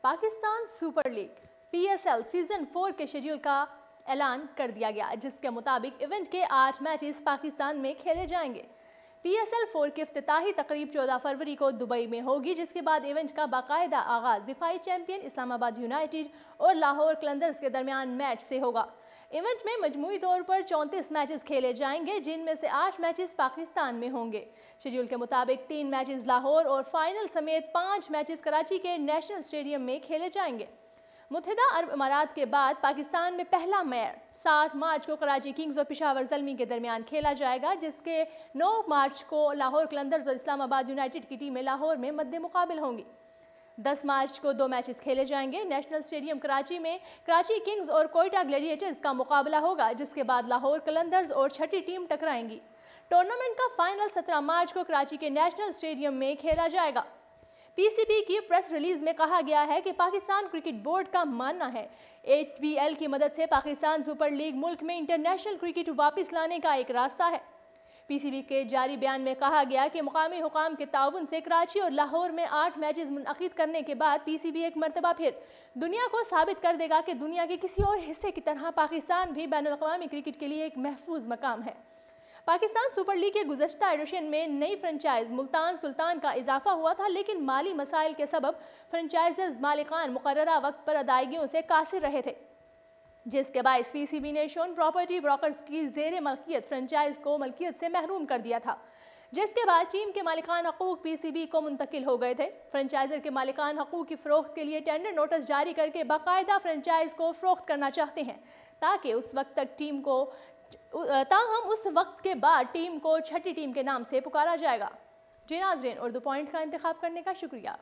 Pakistan super league PSL season 4 के schedule का ऐलान कर दिया गया, जिसके मुताबिक इवेंट के 8 मैचेस पाकिस्तान में खेले जाएंगे। PSL 4 की इफ्तिताही तकरीब 14 फरवरी को दुबई में होगी, जिसके बाद इवेंट का बाकायदा आगाज दिफाई चैंपियन इस्लामाबाद यूनाइटेड और लाहौर कलंदर्स के दरमियान मैच से होगा। इवेंट में मजमूई तौर पर 34 मैचेस खेले जाएंगे, जिनमें से 8 मैचेस पाकिस्तान में होंगे। शेड्यूल के मुताबिक 3 मैचेस लाहौर और फाइनल समेत 5 मैचेस कराची के नेशनल स्टेडियम में खेले जाएंगे। मुत्तहिदा अरब अमारात के बाद पाकिस्तान में पहला मैच 7 मार्च को कराची किंग्स और पेशावर ज़ल्मी के दरमियान खेला जाएगा, जिसके 9 मार्च को लाहौर कलंदर्स और इस्लामाबाद यूनाइटेड की टीमें लाहौर में मद्दे मुकाबिल होंगी। 10 मार्च को 2 मैचेस खेले जाएंगे। नेशनल स्टेडियम कराची में कराची किंग्स और कोयटा ग्लैडिएटर्स का मुकाबला होगा, जिसके बाद लाहौर कलंदर्स और छठी टीम टकराएंगी। टूर्नामेंट का फाइनल 17 मार्च को कराची के नेशनल स्टेडियम में खेला जाएगा। PCB की प्रेस रिलीज में कहा गया है कि पाकिस्तान क्रिकेट बोर्ड का मानना है APL की मदद से पाकिस्तान सुपर लीग मुल्क में इंटरनेशनल क्रिकेट वापस लाने का एक रास्ता है। PCB के जारी बयान में कहा गया कि मुकामी हुकाम के ताउन से कराची और लाहौर में 8 मैचेस मुनअक़िद करने के बाद PCB एक मरतबा फिर दुनिया को साबित कर देगा कि दुनिया के किसी और हिस्से की तरह पाकिस्तान भी बैनुल-अक़वामी क्रिकेट के लिए एक महफूज मकाम है। पाकिस्तान सुपर लीग के गुज़श्ता एडिशन में नई फ्रेंचाइज मुल्तान सुल्तान का इजाफा हुआ था, लेकिन माली मसाइल के सबब फ्रेंचाइजर्स मालिकान मुकर्ररा वक्त पर अदायगियों से कासिर रहे थे, जिसके बायस PCB ने शोन प्रॉपर्टी ब्रोकर्स की ज़ेर मलकियत फ्रेंचाइज को मलकियत से महरूम कर दिया था, जिसके बाद टीम के मालिकान हकूक PCB को मुंतकिल हो गए थे। फ्रेंचाइजर के मालिकान हकूक की फ़रोख्त के लिए टेंडर नोटिस जारी करके बाकायदा फ्रेंचाइज को फ़रोख्त करना चाहते हैं, ताकि उस वक्त तक टीम को ताहम उस वक्त के बाद टीम को छठी टीम के नाम से पुकारा जाएगा। जी नाज़रीन, उर्दू पॉइंट का इंतखाब करने का शुक्रिया।